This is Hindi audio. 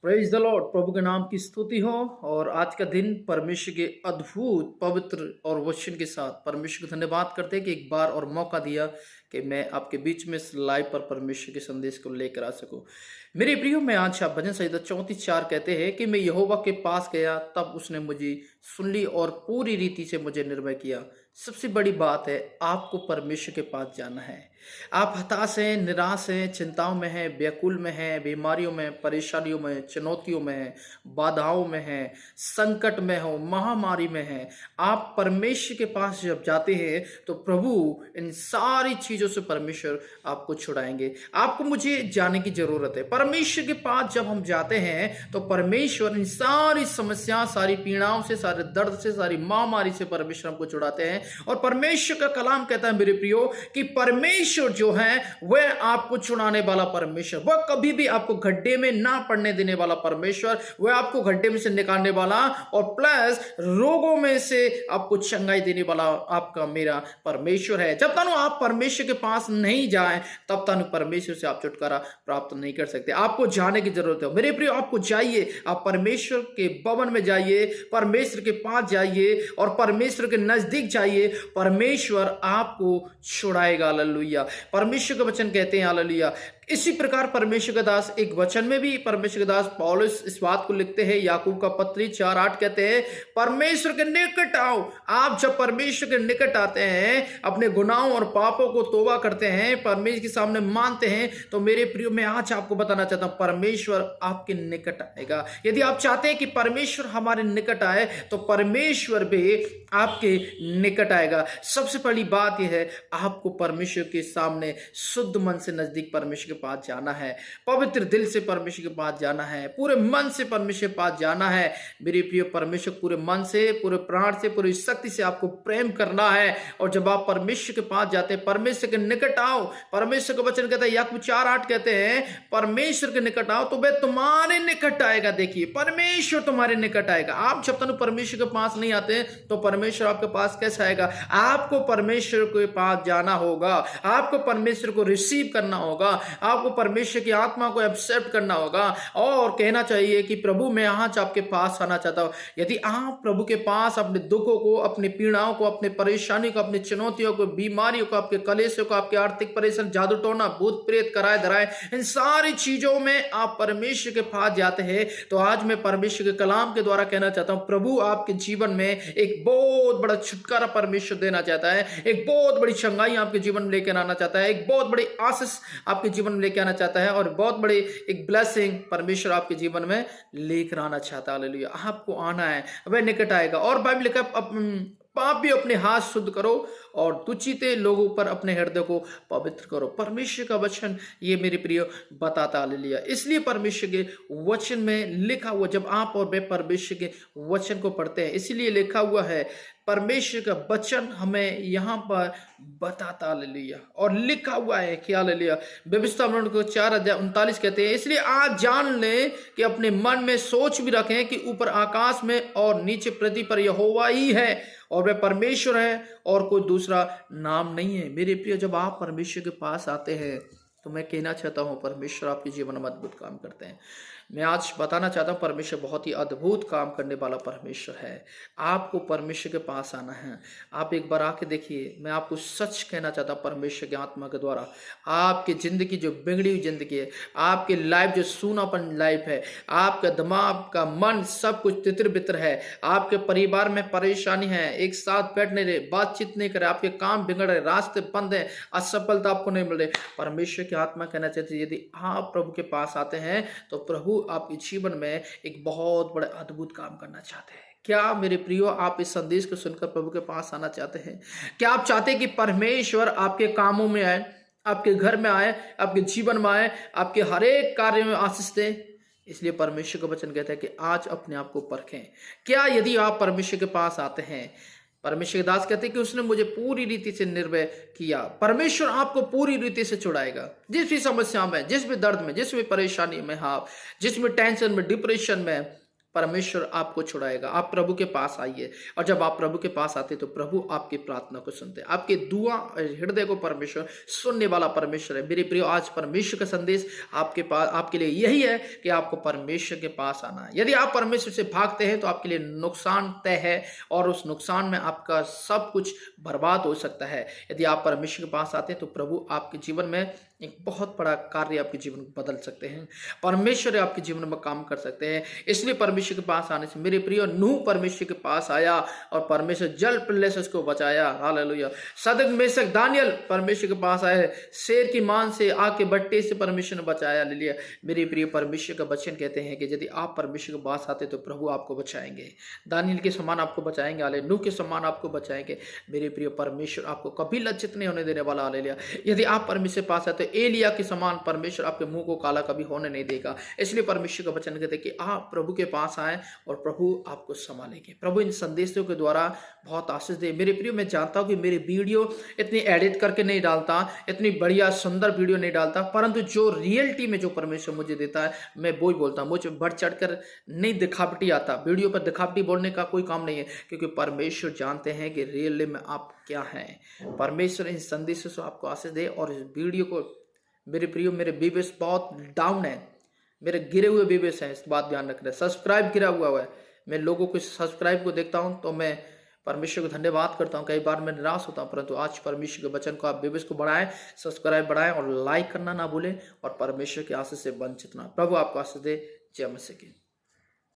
Praise the Lord. प्रभु के नाम की स्तुति हो। और आज का दिन परमेश्वर के अद्भुत पवित्र और वचन के साथ परमेश्वर को धन्यवाद करते हैं कि एक बार और मौका दिया कि मैं आपके बीच में इस लाइव पर परमेश्वर के संदेश को लेकर आ सकूं। मेरे प्रियो, मैं आज आप भजन संहिता 34:4 कहते हैं कि मैं यहोवा के पास गया, तब उसने मुझे सुन ली और पूरी रीति से मुझे निर्भय किया। सबसे बड़ी बात है, आपको परमेश्वर के पास जाना है। आप हताश हैं, निराश हैं, चिंताओं में हैं, व्याकुल में हैं, बीमारियों में, परेशानियों में, चुनौतियों में हैं, बाधाओं में हैं, संकट में हो, महामारी में हैं। आप परमेश्वर के पास जब जाते हैं तो प्रभु इन सारी चीज़ों से परमेश्वर आपको छुड़ाएंगे। आपको मुझे जाने की जरूरत है। परमेश्वर के पास जब हम जाते हैं तो परमेश्वर इन सारी समस्या, सारी पीड़ाओं से, सारे दर्द से, सारी महामारी से परमेश्वर हमको छुड़ाते हैं। और परमेश्वर का कलाम कहता है मेरे प्रियो कि परमेश्वर जो है वह आपको छुड़ाने वाला परमेश्वर, वह कभी भी आपको गड्ढे में ना पड़ने देने वाला परमेश्वर, वह आपको गड्ढे में से निकालने वाला और प्लस रोगों में से आपको चंगाई देने वाला आपका मेरा परमेश्वर है। जब तक आप परमेश्वर के पास नहीं जाए तब तक परमेश्वर से आप छुटकारा प्राप्त नहीं कर सकते। आपको जाने की जरूरत है मेरे प्रियो। आपको जाइए, आप परमेश्वर के भवन में जाइए, परमेश्वर के पास जाइए और परमेश्वर के नजदीक जाइए। परमेश्वर आपको छुड़ाएगा। हालेलुया। परमेश्वर का वचन कहते हैं हालेलुया। इसी प्रकार परमेश्वर का दास एक वचन में भी परमेश्वर का दास पौलुस इस बात को लिखते हैं, याकूब का पत्री 4:8 कहते हैं, परमेश्वर के निकट आओ। आप जब परमेश्वर के निकट आते हैं, अपने गुनाहों और पापों को तौबा करते हैं, परमेश्वर के सामने मानते हैं, तो मेरे प्रियो मैं आज आपको बताना चाहता हूं, परमेश्वर आपके निकट आएगा। यदि आप चाहते हैं कि परमेश्वर हमारे निकट आए तो परमेश्वर भी आपके निकट आएगा। सबसे पहली बात यह है, आपको परमेश्वर के सामने शुद्ध मन से नजदीक परमेश्वर के पास जाना है, पवित्र दिल से परमेश्वर के पास जाना है, पूरे मन से परमेश्वर के पास जाना है। मेरे प्रिय, परमेश्वर पूरे मन से, पूरे प्राण से, पूरी शक्ति से आपको प्रेम करना है। और जब आप परमेश्वर के पास जाते हैं, परमेश्वर के निकट आओ, परमेश्वर का वचन कहता है, याकूब 4:8 कहते हैं, परमेश्वर के निकट आओ तो वह तुम्हारे निकट आएगा। देखिए, परमेश्वर तुम्हारे निकट आएगा। आप जब तक परमेश्वर के पास नहीं आते तो परमेश्वर आपके पास कैसे आएगा? आपको परमेश्वर के पास जाना होगा, आपको परमेश्वर को रिसीव करना होगा, आपको परमेश्वर की आत्मा को एक्सेप्ट करना होगा और कहना चाहिए कि प्रभु मैं आज आपके पास आना चाहता हूं। यदि आप प्रभु के पास अपने दुखों को, अपनी पीड़ाओं को, अपनी परेशानी को, अपनी चुनौतियों को, बीमारियों को, आपके कलेशों को, आपके आर्थिक परेशान, जादू टोना, भूत प्रेत, कराए धराए, इन सारी चीजों में आप परमेश्वर के पास जाते हैं, तो आज मैं परमेश्वर के कलाम के द्वारा कहना चाहता हूं, प्रभु आपके जीवन में एक बहुत बड़ा छुटकारा परमेश्वर देना चाहता है, एक बहुत बड़ी चंगाई आपके जीवन में लेकर आना चाहता है, एक बहुत बड़ी आशीष आपके जीवन में लेकर आना चाहता है और बहुत बड़ी एक ब्लेसिंग परमेश्वर आपके जीवन में लेकर आना चाहता है। हालेलुया। आपको आना है, वह निकट आएगा। और बाइबल लिखा है, पाप भी अपने हाथ शुद्ध करो और तुचिते लोगों पर अपने हृदय को पवित्र करो। परमेश्वर का वचन ये मेरे प्रिय बताता हालेलुया। इसलिए परमेश्वर के वचन में लिखा हुआ, जब आप और मैं परमेश्वर के वचन को पढ़ते हैं, इसलिए लिखा हुआ है, परमेश्वर का वचन हमें यहाँ पर बताता हालेलुया। और लिखा हुआ है कि हालेलुया, व्यवस्था को 4:39 कहते हैं, इसलिए आज जान लें कि अपने मन में सोच भी रखें कि ऊपर आकाश में और नीचे पृथ्वी पर यहोवा ही है और वह परमेश्वर है और कोई दूसरा नाम नहीं है। मेरे प्रिय, जब आप परमेश्वर के पास आते हैं तो मैं कहना चाहता हूं, परमेश्वर आपके जीवन में अद्भुत काम करते हैं। मैं आज बताना चाहता हूं, परमेश्वर बहुत ही अद्भुत काम करने वाला परमेश्वर है। आपको परमेश्वर के पास आना है। आप एक बार आके देखिए। मैं आपको सच कहना चाहता हूं, परमेश्वर की आत्मा के द्वारा आपकी जिंदगी जो बिगड़ी हुई जिंदगी है, आपकी लाइफ जो सूनापन लाइफ है, आपका दिमाग का मन सब कुछ तितर बितर है, आपके परिवार में परेशानी है, एक साथ बैठ नहीं रहे, बातचीत नहीं करे, आपके काम बिगड़ रहे, रास्ते बंद है, असफलता आपको नहीं मिल रही, परमेश्वर की आत्मा कहना चाहती है, यदि आप प्रभु के पास आते हैं तो प्रभु आपके जीवन में एक बहुत बड़ा अद्भुत काम करना चाहते हैं। क्या मेरे प्रियो, आप इस संदेश को सुनकर प्रभु के पास आना चाहते हैं? क्या आप चाहते हैं कि परमेश्वर आपके कामों में आए, आपके घर में आए, आपके जीवन में आए, आपके हर एक कार्य में आशीष दे? इसलिए परमेश्वर का वचन कहता है कि आज अपने आप को परखें। क्या यदि आप परमेश्वर के पास आते हैं, परमेश्वर के दास कहते हैं कि उसने मुझे पूरी रीति से निर्भय किया। परमेश्वर आपको पूरी रीति से छुड़ाएगा। जिस भी समस्या में, जिस भी दर्द में, जिस भी परेशानी में, आप जिस भी टेंशन में, डिप्रेशन में, परमेश्वर आपको छुड़ाएगा। आप प्रभु के पास आइए, और जब आप प्रभु के पास आते तो प्रभु आपकी प्रार्थना को सुनते, आपके दुआ हृदय को परमेश्वर सुनने वाला परमेश्वर है। मेरे प्रियो, आज परमेश्वर का संदेश आपके पास, आपके लिए यही है कि आपको परमेश्वर के पास आना है। यदि आप परमेश्वर से भागते हैं तो आपके लिए नुकसान तय है, और उस नुकसान में आपका सब कुछ बर्बाद हो सकता है। यदि आप परमेश्वर के पास आते हैं तो प्रभु आपके जीवन में एक बहुत बड़ा कार्य आपके जीवन को बदल सकते हैं। परमेश्वर आपके जीवन में काम कर सकते हैं। इसलिए परमेश्वर के पास आने से मेरे प्रियो, नूह परमेश्वर के पास आया और परमेश्वर जल प्रलय से उसको बचाया। हालेलुया। सदक मेशक दानियल परमेश्वर के पास आए, शेर की मान से, आग के भट्टे से परमेश्वर ने बचाया। हालेलुया। मेरे प्रिय, परमेश्वर का वचन कहते हैं कि यदि आप परमेश्वर के पास आते तो प्रभु आपको बचाएंगे। दानियल के समान आपको बचाएंगे। हालेलुया। नूह के समान आपको बचाएंगे। मेरे प्रिय, परमेश्वर आपको कभी लज्जित नहीं होने देने वाला। हालेलुया। यदि आप परमेश्वर के पास आते, एलिया के समान परमेश्वर आपके मुंह को काला कभी होने नहीं देगा। इसलिए परमेश्वर का वचन कहते हैं कि आप प्रभु के पास आए और प्रभु आपको संभालेंगे। प्रभु इन संदेशों के द्वारा बहुत आशीष दे। मेरे प्रिय, मैं जानता हूं कि मेरी वीडियो इतनी एडिट करके नहीं डालता, इतनी बढ़िया सुंदर वीडियो नहीं डालता, परंतु जो रियलिटी में जो परमेश्वर मुझे देता है मैं वो ही बोलता हूं। मुझे बढ़ चढ़कर नहीं दिखावटी आता। वीडियो पर दिखावटी बोलने का कोई काम नहीं है, क्योंकि परमेश्वर जानते हैं कि रियली में आप क्या हैं। परमेश्वर इन संदेशों से आपको आशीष दे। और इस वीडियो को, मेरे प्रियो, मेरे व्यूअर्स बहुत डाउन है, मेरे गिरे हुए व्यूअर्स हैं, इस बात ध्यान रख रहे हैं। सब्सक्राइब गिरा हुआ है। मैं लोगों को सब्सक्राइब को देखता हूं तो मैं परमेश्वर को धन्यवाद करता हूं। कई बार मैं निराश होता हूं, परंतु आज परमेश्वर के वचन को आप व्यूअर्स को बढ़ाएं, सब्सक्राइब बढ़ाएं और लाइक करना ना भूलें, और परमेश्वर के आशीष से वंचित ना। प्रभु आपको आशीष दे। जय मसीह की।